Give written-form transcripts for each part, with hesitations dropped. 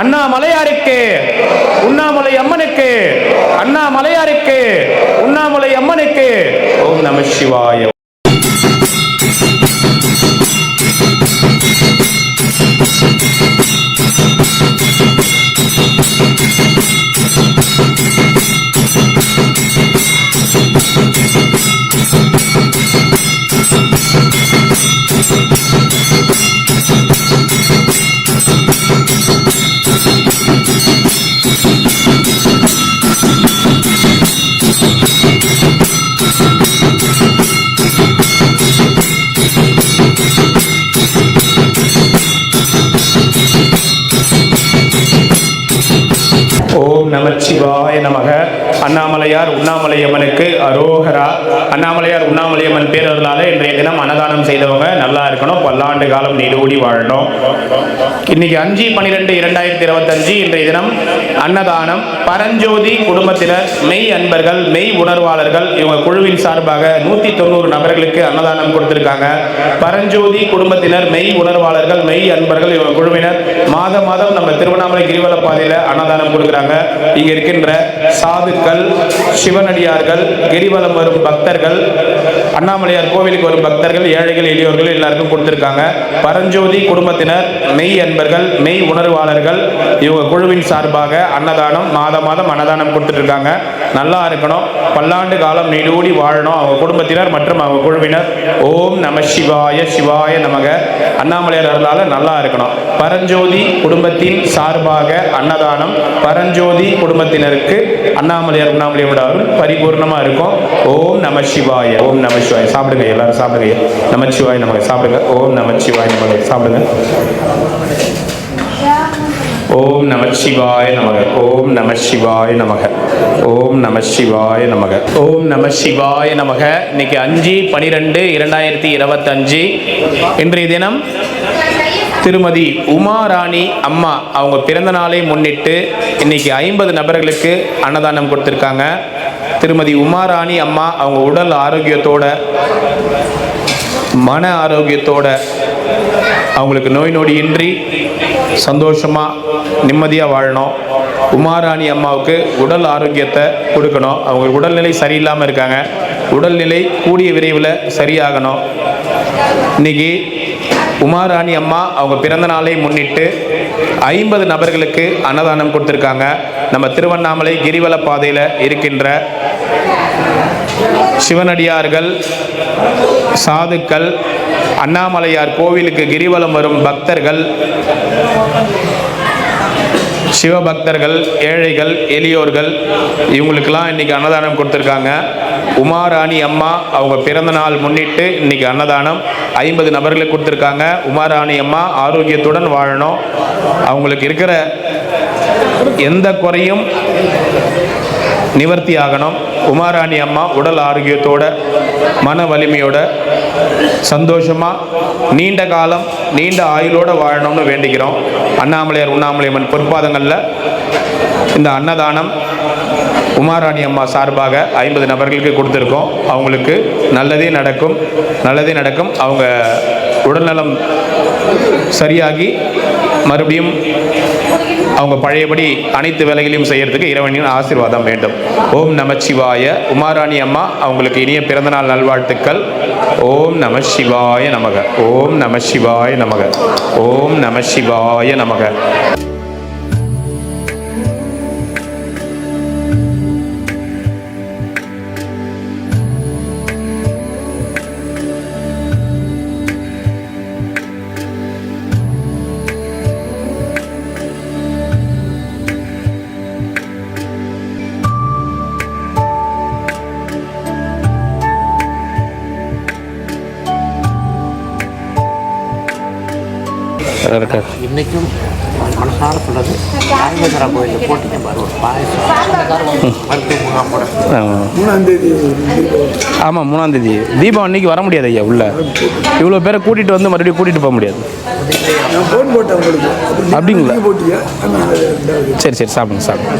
அண்ணாமலையாருக்கு, உண்ணாமலை அம்மனுக்கு, அண்ணாமலையாருக்கு, உண்ணாமலை அம்மனுக்கு. ஓம் நம சிவாய. ஓம் நமச்சிவாய நமக. அண்ணாமலையார் உண்ணாமலையம்மனுக்கு அரோகரா. அண்ணாமலையார் உண்ணாமலையம்மன் பேரர்களால இன்றைய தினம் அன்னதானம் செய்தவங்க நல்லா இருக்கணும், பல்லாண்டு காலம் நீடூடி வாழணும். இன்னைக்கு 5/12/2025 இன்றைய தினம் அன்னதானம். பரஞ்சோதி குடும்பத்தினர், மெய் அன்பர்கள், மெய் உணர்வாளர்கள், இவங்க குழுவின் சார்பாக 190 நபர்களுக்கு அன்னதானம் கொடுத்திருக்காங்க. பரஞ்சோதி குடும்பத்தினர், மெய் உணர்வாளர்கள், மெய் அன்பர்கள், இவங்க குழுவினர் மாதம் மாதம் நம்ம திருவண்ணாமலை கிரிவல பாதையில அன்னதானம் கொடுக்குறாங்க. இங்க இருக்கின்ற சாதுக்கள், சிவனடியார்கள், கிரிவலம் வரும் பக்தர்கள், அண்ணாமலையார் கோவிலுக்கு வரும் பக்தர்கள், ஏழைகள், எளியோர்கள் எல்லாருக்கும் கொடுத்திருக்காங்க. பரஞ்சோதி குடும்பத்தினர், மெய் அன்பர்கள், மெய் உணர்வாளர்கள், இவங்க குழுவின் சார்பாக அன்னதானம் மாதம் மாதம் அன்னதானம் கொடுத்துட்டு இருக்காங்க. நல்லா இருக்கணும், பல்லாண்டு காலம் நீடூடி வாழணும் அவங்க குடும்பத்தினர் மற்றும் அவங்க குழுவினர். ஓம் நம சிவாய. சிவாய நமக. அண்ணாமலையார் அருளால நல்லா இருக்கணும். பரஞ்சோதி குடும்பத்தின் சார்பாக அன்னதானம். பரஞ்சோதி குடும்பத்தினருக்கு அண்ணாமலையார் உண்ணாமலையோட அருள் பரிபூர்ணமா இருக்கும். ஓம் நம சிவாய. ஓம் நம சிவாய. சாப்பிடுங்க, எல்லாரும் சாப்பிடுங்க. நமச்சிவாய நமக. சாப்பிடுங்க. ஓம் நமச்சிவாய நமக. சாப்பிடுங்க. ஓம் நம சிவாய நமக. ஓம் நம சிவாய நமக. ஓம் நம சிவாய நமக. ஓம் நம சிவாய நமக. இன்னைக்கு 5/12/2025 இன்றைய தினம் திருமதி உமாராணி அம்மா அவங்க பிறந்த நாளை முன்னிட்டு இன்னைக்கு 50 நபர்களுக்கு அன்னதானம் கொடுத்துருக்காங்க. திருமதி உமாராணி அம்மா அவங்க உடல் ஆரோக்கியத்தோட, மன ஆரோக்கியத்தோட, அவங்களுக்கு நோய் நொடியின்றி சந்தோஷமா நிம்மதியாக வாழணும். உமாராணி அம்மாவுக்கு உடல் ஆரோக்கியத்தை கொடுக்கணும். அவங்க உடல்நிலை சரியில்லாமல் இருக்காங்க. உடல்நிலை கூடிய விரைவில் சரியாகணும். இன்னைக்கு உமாராணி அம்மா அவங்க பிறந்த நாளை முன்னிட்டு 50 நபர்களுக்கு அன்னதானம் கொடுத்துருக்காங்க. நம்ம திருவண்ணாமலை கிரிவல பாதையில் இருக்கின்ற சிவனடியார்கள், சாதுக்கள், அண்ணாமலையார் கோவிலுக்கு கிரிவலம் வரும் பக்தர்கள், சிவபக்தர்கள், ஏழைகள், எளியோர்கள், இவங்களுக்கெல்லாம் இன்னைக்கு அன்னதானம் கொடுத்துருக்காங்க. உமாராணி அம்மா அவங்க பிறந்த நாள் முன்னிட்டு இன்னைக்கு அன்னதானம் 50 நபர்களுக்கு கொடுத்துருக்காங்க. உமாராணி அம்மா ஆரோக்கியத்துடன் வாழணும், அவங்களுக்கு இருக்கிற எந்த குறையும் நிவர்த்தி ஆகணும். உமாராணி அம்மா உடல் ஆரோக்கியத்தோட, மன வலிமையோட, சந்தோஷமாக நீண்ட காலம் நீண்ட ஆயுளோட வாழணும்னு வேண்டிக்கிறோம். அண்ணாமலையார் உண்ணாமலையம்மன் பொற்பாதங்களில் இந்த அன்னதானம் உமாராணி அம்மா சார்பாக 50 நபர்களுக்கு கொடுத்துருக்கோம். அவங்களுக்கு நல்லதே நடக்கும், நல்லதே நடக்கும். அவங்க உடல்நலம் சரியாகி மறுபடியும் அவங்க பழையபடி அனைத்து வேலைகளையும் செய்யறதுக்கு இறைவனின் ஆசீர்வாதம் வேண்டும். ஓம் நமச்சிவாய. உமாராணி அம்மா அவங்களுக்கு இனிய பிறந்தநாள் நல்வாழ்த்துக்கள். ஓம் நம சிவாய நமக. ஓம் நம சிவாய நமக. ஓம் நம சிவாய நமக. இன்னைக்கும் மனசார சொல்றது ராமேஸ்வரா கோயிலில் போட்டிங்க பாரு, ஒரு பாயசம் மருத்துவ முகாமோட 3ஆம் தேதி. ஆமாம், 3ஆம் தேதி தீபம் அன்னைக்கு வர முடியாது ஐயா. உள்ள இவ்வளோ பேரை கூட்டிகிட்டு வந்து மறுபடியும் கூட்டிகிட்டு போக முடியாது. நான் ஃபோன் போட்டேன் உங்களுக்கு. அப்படிங்களா? போட்டியா? சரி சரி, சாப்பிடுங்க சாப்பிடுங்க.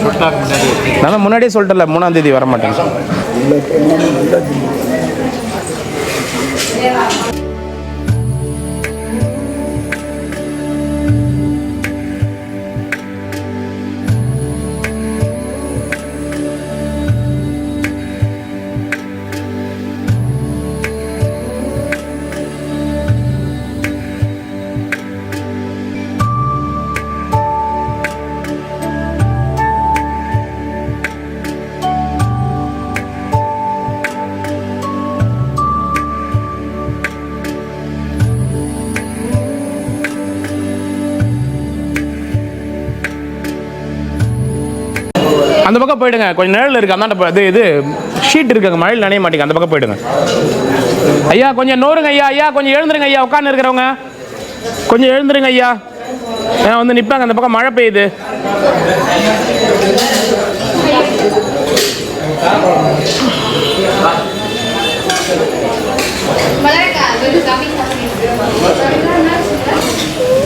நான் முன்னாடியே சொல்லிட்டேன்ல 3ஆம் தேதி வர மாட்டேன். அந்த பக்கம் போயிடுங்க, கொஞ்சம் நிழல் இருக்கு. அந்தாண்ட இது ஷீட் இருக்குங்க, மழையில் நனைய மாட்டேங்க. அந்த பக்கம் போயிடுங்க. ஐயா கொஞ்சம் நோருங்க ஐயா. ஐயா கொஞ்சம் எழுந்துருங்க ஐயா. உட்காந்து இருக்கிறவங்க கொஞ்சம் எழுந்துருங்க ஐயா. ஏன் வந்து நிற்பாங்க, அந்த பக்கம் மழை பெய்யுது.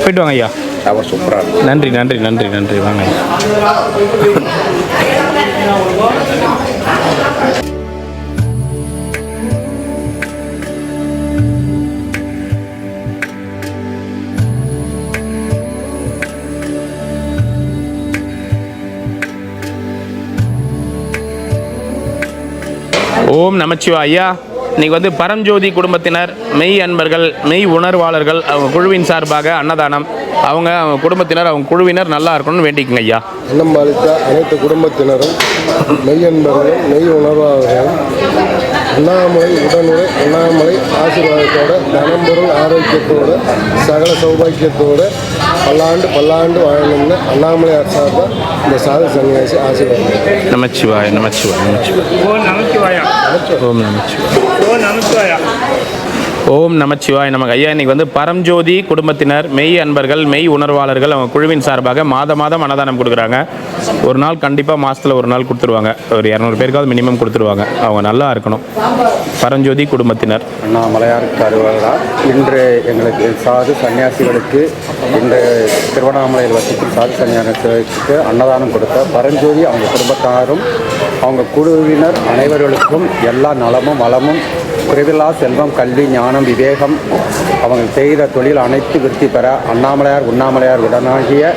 போயிட்டு வாங்க ஐயா. சூப்பராக நன்றி நன்றி நன்றி நன்றி. வாங்க ஐயா. ஓம் நமச்சிவாய. ஐயா இன்னைக்கு வந்து பரஞ்சோதி குடும்பத்தினர், மெய் அன்பர்கள், மெய் உணர்வாளர்கள், அவங்க குழுவின் சார்பாக அன்னதானம். அவங்க குடும்பத்தினர், அவங்க குழுவினர் நல்லா இருக்கணும்னு வேண்டிக்குங்க ஐயா. அன்னம் அளித்த அனைத்து குடும்பத்தினரும், மெய் அன்பர்களும், மெய் உணர்வாளர்களும் அண்ணாமலை உடனுரை அண்ணாமலை ஆசீர்வாதத்தோட, தனம்பொருள் ஆரோக்கியத்தோடு, சகல சௌபாக்கியத்தோடு பல்லாண்டு பல்லாண்டு வாழணும்னு அண்ணாமலையார் சார்பாக இந்த சாது சன்னியாசி ஆசீர்வாதம். நமச்சிவாய நமச்சிவாய நமச்சிவாய. ஓம் நமச்சிவாயா. ஓம் நமச்சிவாய. ஓம் நமச்சிவாயா. ஓம் நமச்சிவாய் நமக்கு. ஐயா இன்னைக்கு வந்து பரஞ்சோதி குடும்பத்தினர், மெய் அன்பர்கள், மெய் உணர்வாளர்கள் அவங்க குழுவின் சார்பாக மாதம் அன்னதானம் கொடுக்குறாங்க. ஒரு நாள் கண்டிப்பாக மாதத்தில் ஒரு நாள் கொடுத்துருவாங்க. ஒரு 200 பேருக்காவது மினிமம் கொடுத்துருவாங்க. அவங்க நல்லா இருக்கணும். பரஞ்சோதி குடும்பத்தினர். அண்ணாமலையாருக்கு அருள்வா. இன்று எங்களுக்கு சாது சன்னியாசிகளுக்கு, இன்று திருவண்ணாமலையில் வசிக்கும் சாது சன்னியாசிகளுக்கு அன்னதானம் கொடுத்த பரஞ்சோதி அவங்க குடும்பத்தாரும் அவங்க குழுவினர் அனைவர்களுக்கும் எல்லா நலமும் வளமும், குறைவில்லா செல்வம், கல்வி, ஞானம், விவேகம், அவங்க செய்த தொழில் அனைத்து விருத்தி பெற அண்ணாமலையார் உண்ணாமலையார் உடனாகிய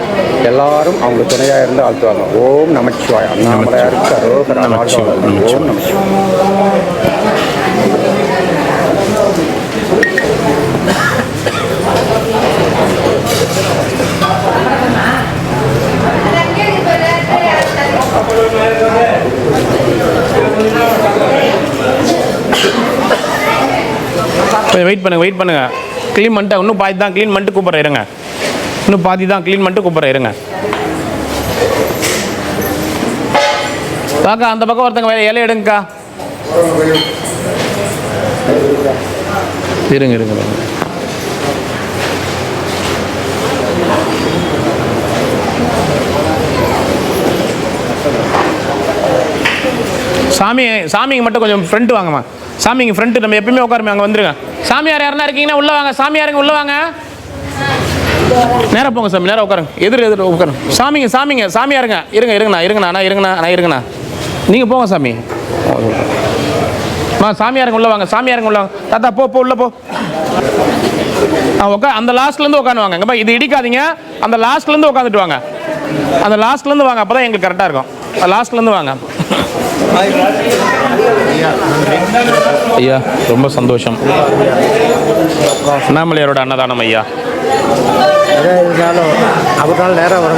எல்லாரும் அவங்க துணையாக இருந்து ஆழ்த்துவாங்க. ஓம் நமச்சிவாய். அண்ணாமலையாருக்கு அரோகரா. ஓம் நமச்சிவாய். வெயிட் பண்ணுங்க. க்ளீன் பண்ணிட்டு இன்னும் பாதி தான் க்ளீன் பண்ணிட்டு கூப்பிட்றேன் இருங்க. இன்னும் பாதி தான் க்ளீன் பண்ணிட்டு கூப்பிட்றேன் இருங்க. காக்கா அந்த பக்கம் ஒருத்தங்க வேற இலை எடுங்கக்கா. இருங்க. சாமிங்க மட்டும் கொஞ்சம் ஃப்ரண்ட் வாங்கம்மா. சாமிங்க ஃப்ரண்ட் நம்ம எப்பயுமே உட்காருமே, அங்கே வந்துருங்க. சாமியார் யாருன்னா இருக்கீங்கன்னா உள்ள வாங்க. சாமியாருங்க உள்ள வாங்க. நேராக போங்க சாமி, நேராக உட்காருங்க. எதிர் உட்காருங்க. சாமியாருங்க இருங்கண்ணா. நீங்கள் போங்க சாமி. சாமியாருங்க உள்ள வாங்க. தாத்தா போ உள்ள போ. அந்த லாஸ்ட்லேருந்து உட்காந்து வாங்க. இங்கே இது இடிக்காதீங்க. அந்த லாஸ்ட்லேருந்து உட்காந்துட்டு வாங்க. அந்த லாஸ்ட்லேருந்து வாங்க. அப்போ தான் எங்களுக்கு கரெக்டாக இருக்கும். லாஸ்ட்லேருந்து வாங்க. ஐயா ரொம்ப சந்தோஷம். அண்ணாமலையாரோட அன்னதானம் ஐயா. இருந்தாலும் அவரால் நேரம் வர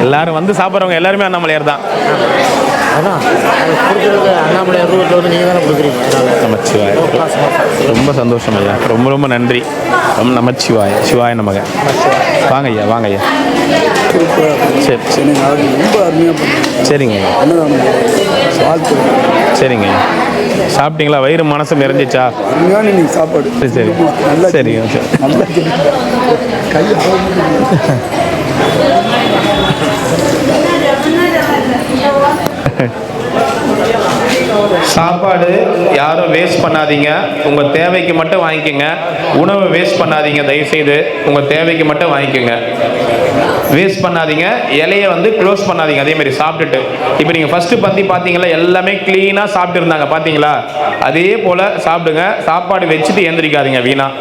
எல்லாரும் வந்து சாப்பிட்றவங்க எல்லாருமே அண்ணாமலையார் தான். அதான் கொடுக்குறது அண்ணாமலையார் ரூபத்தில் வந்து நீங்கள் தானே கொடுக்குறீங்க. நமச்சிவாய. ரொம்ப சந்தோஷம் ஐயா. ரொம்ப நன்றி. நமச்சிவாய. சிவாய நமக. வாங்க ஐயா. சரி ரொம்ப அருமையாக சரிங்க ஐயா. வாழ்த்து. சரிங்க ஐயா. சாப்பிட்டீங்களா? வயிறு மனசு நிறைஞ்சிச்சா? அருமையான இன்னைக்கு சாப்பாடு. சரி நல்லா சரிங்க. நல்லா கையை சாப்பாடு யாரும் வேஸ்ட் பண்ணாதீங்க. உங்கள் தேவைக்கு மட்டும் வாங்கிக்கோங்க. உணவை வேஸ்ட் பண்ணாதீங்க தயவுசெய்து. உங்கள் தேவைக்கு மட்டும் வாங்கிக்கோங்க. வேஸ்ட் பண்ணாதீங்க. இலையை வந்து க்ளோஸ் பண்ணாதீங்க. அதேமாதிரி சாப்பிட்டுட்டு இப்போ நீங்கள் ஃபஸ்ட்டு பந்தி பார்த்தீங்களா, எல்லாமே க்ளீனாக சாப்பிட்டு இருந்தாங்க பார்த்தீங்களா? அதே போல் சாப்பிடுங்க. சாப்பாடு வச்சுட்டு எழுந்திரிக்காதீங்க. வீணாக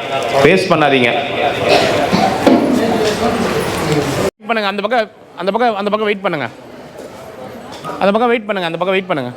வேஸ்ட் பண்ணாதீங்க. பண்ணுங்க. அந்த பக்கம் வெயிட் பண்ணுங்க. அந்த பக்கம் வெயிட் பண்ணுங்க.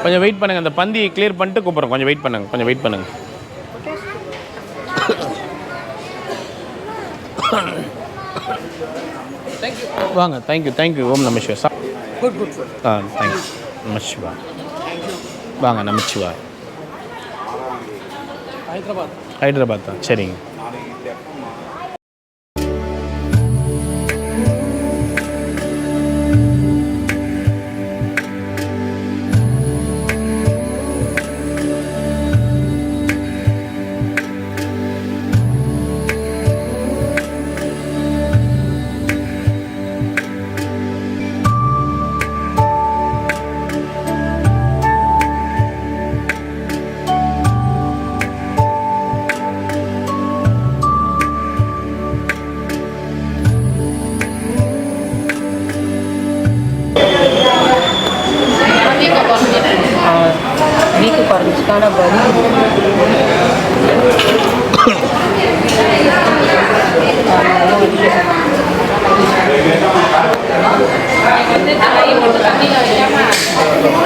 கொஞ்சம் வெயிட் பண்ணுங்கள், அந்த பந்தியை கிளியர் பண்ணிட்டு கூப்பிட்றோம். கொஞ்சம் வெயிட் பண்ணுங்கள், கொஞ்சம் வெயிட் பண்ணுங்கள். வாங்க. தேங்க்யூ. ஓம் நம சிவா. தேங்க்யூ. நம சிவா. வாங்க. நம சிவா. ஹைதராபாத் தான். சரிங்க. வீக்கு குறைஞ்சிக்கான வலி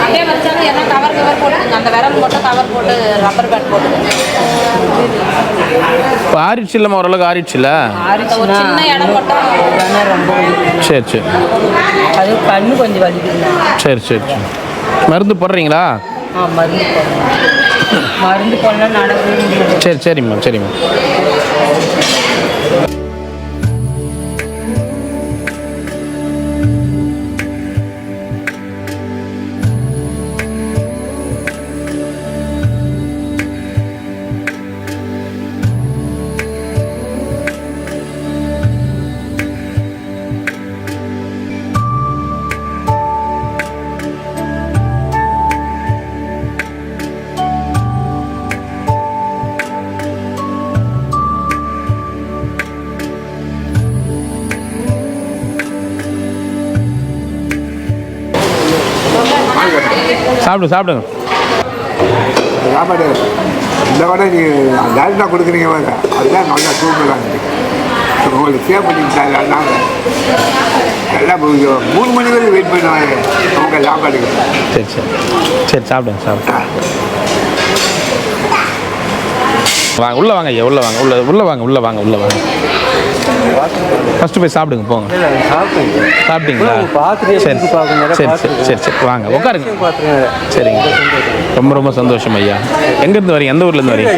அப்படியே வச்சாலும் எல்லாம் கவர் போட்டுங்க. அந்த விரல் மட்டும் கவர் போட்டு ரப்பர் பேண்ட் போட்டுங்க. இப்போ ஆறிடுச்சு இல்லைம்மா? ஓரளவுக்கு ஆறிடுச்சுல? ஒரு சின்ன இடம் மட்டும் ரொம்ப சரி. அது கண்ணு கொஞ்சம் வலிக்குதுண்ணா. சரி. மருந்து போடுறீங்களா? மருந்து போடலாம் நடக்கவே முடியாது. சரிம்மா. சாப்பிடுங்க. சாப்பாடு இந்த விட நீங்கள் டேரெக்டாக கொடுக்குறீங்க வேறு, அதுதான் நல்லா சூப்பராக இருக்குது. உங்களுக்கு சேவ் பண்ணிக்கிட்டாங்க. அதனால எல்லாம் 3 மணி வரைக்கும் வெயிட் பண்ணுவாங்க உங்கள் சாப்பாடுக்கு. சரி. சாப்பிடுங்க. வாங்க. உள்ளே வாங்க ஐயா. உள்ளே வாங்க. ஃபஸ்ட்டு போய் சாப்பிடுங்க. போங்க. சாப்பிட்டீங்களா? சரி. வாங்க உட்காருங்க. சரிங்க. ரொம்ப சந்தோஷம் ஐயா. எங்கேருந்து வரீங்க? எந்த ஊர்லேருந்து வரீங்க?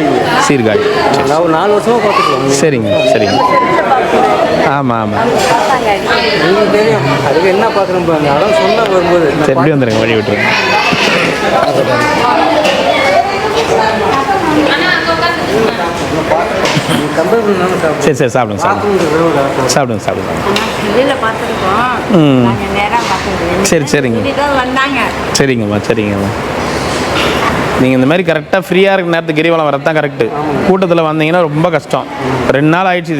சீர்காழி. 4 வருஷமாக பார்த்துக்கலாம். சரிங்க. ஆமாம். தெரியும் அதுக்கு என்ன பார்க்குறோம். அந்த இடம் சொன்ன வரும்போது சரி, எப்படி வந்துடுங்க, வழி விட்டுருங்க. சரி. சாப்பிடுங்க. சரிங்கம்மா. நீங்கள் இந்த மாதிரி கரெக்டாக ஃப்ரீயாக இருக்கிற நேரத்துக்கு கிரிவலம் வரது தான் கரெக்டு. கூட்டத்தில் வந்தீங்கன்னா ரொம்ப கஷ்டம். 2 நாள் ஆயிடுச்சு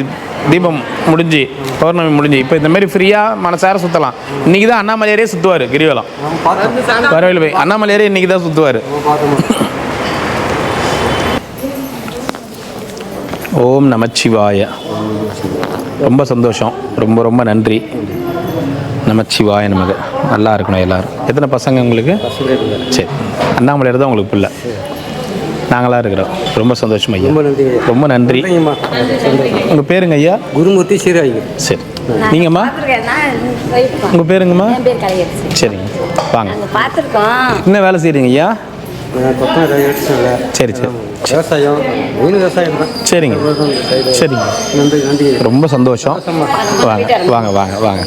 தீபம் முடிஞ்சு, பௌர்ணமி முடிஞ்சு. இப்போ இந்த மாதிரி ஃப்ரீயாக மனசார சுற்றலாம். இன்றைக்கி தான் அண்ணாமலையாரே சுற்றுவார் கிரிவலம். வரவேல் போய் அண்ணாமலையாரே இன்றைக்கி தான் சுற்றுவார். ஓம் நமச்சிவாய. ரொம்ப சந்தோஷம். ரொம்ப நன்றி. நமச்சிவாய நமக்கு. நல்லா இருக்கணும் எல்லோரும். எத்தனை பசங்க உங்களுக்கு? சரி. அண்ணாமலையார் தான் உங்களுக்கு பிள்ளை. நாங்களாக இருக்கிறோம். ரொம்ப சந்தோஷம் ஐயா. ரொம்ப நன்றி. உங்கள் பேருங்க ஐயா? குருமூர்த்தி சீராய். சரி. நீங்கம்மா? உங்கள் பேருங்கம்மா? சரிங்க. வாங்க. என்ன வேலை செய்கிறீங்க ஐயா? சரி. விவசாயம், விவசாயம் தான். சரிங்க. நன்றி. ரொம்ப சந்தோஷம். வாங்க.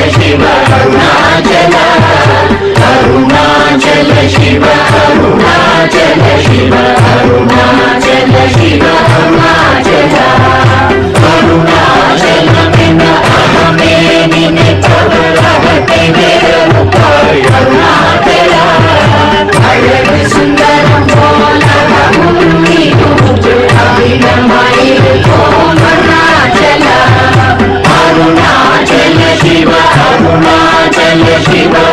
Shiva, Arunachala Shiva,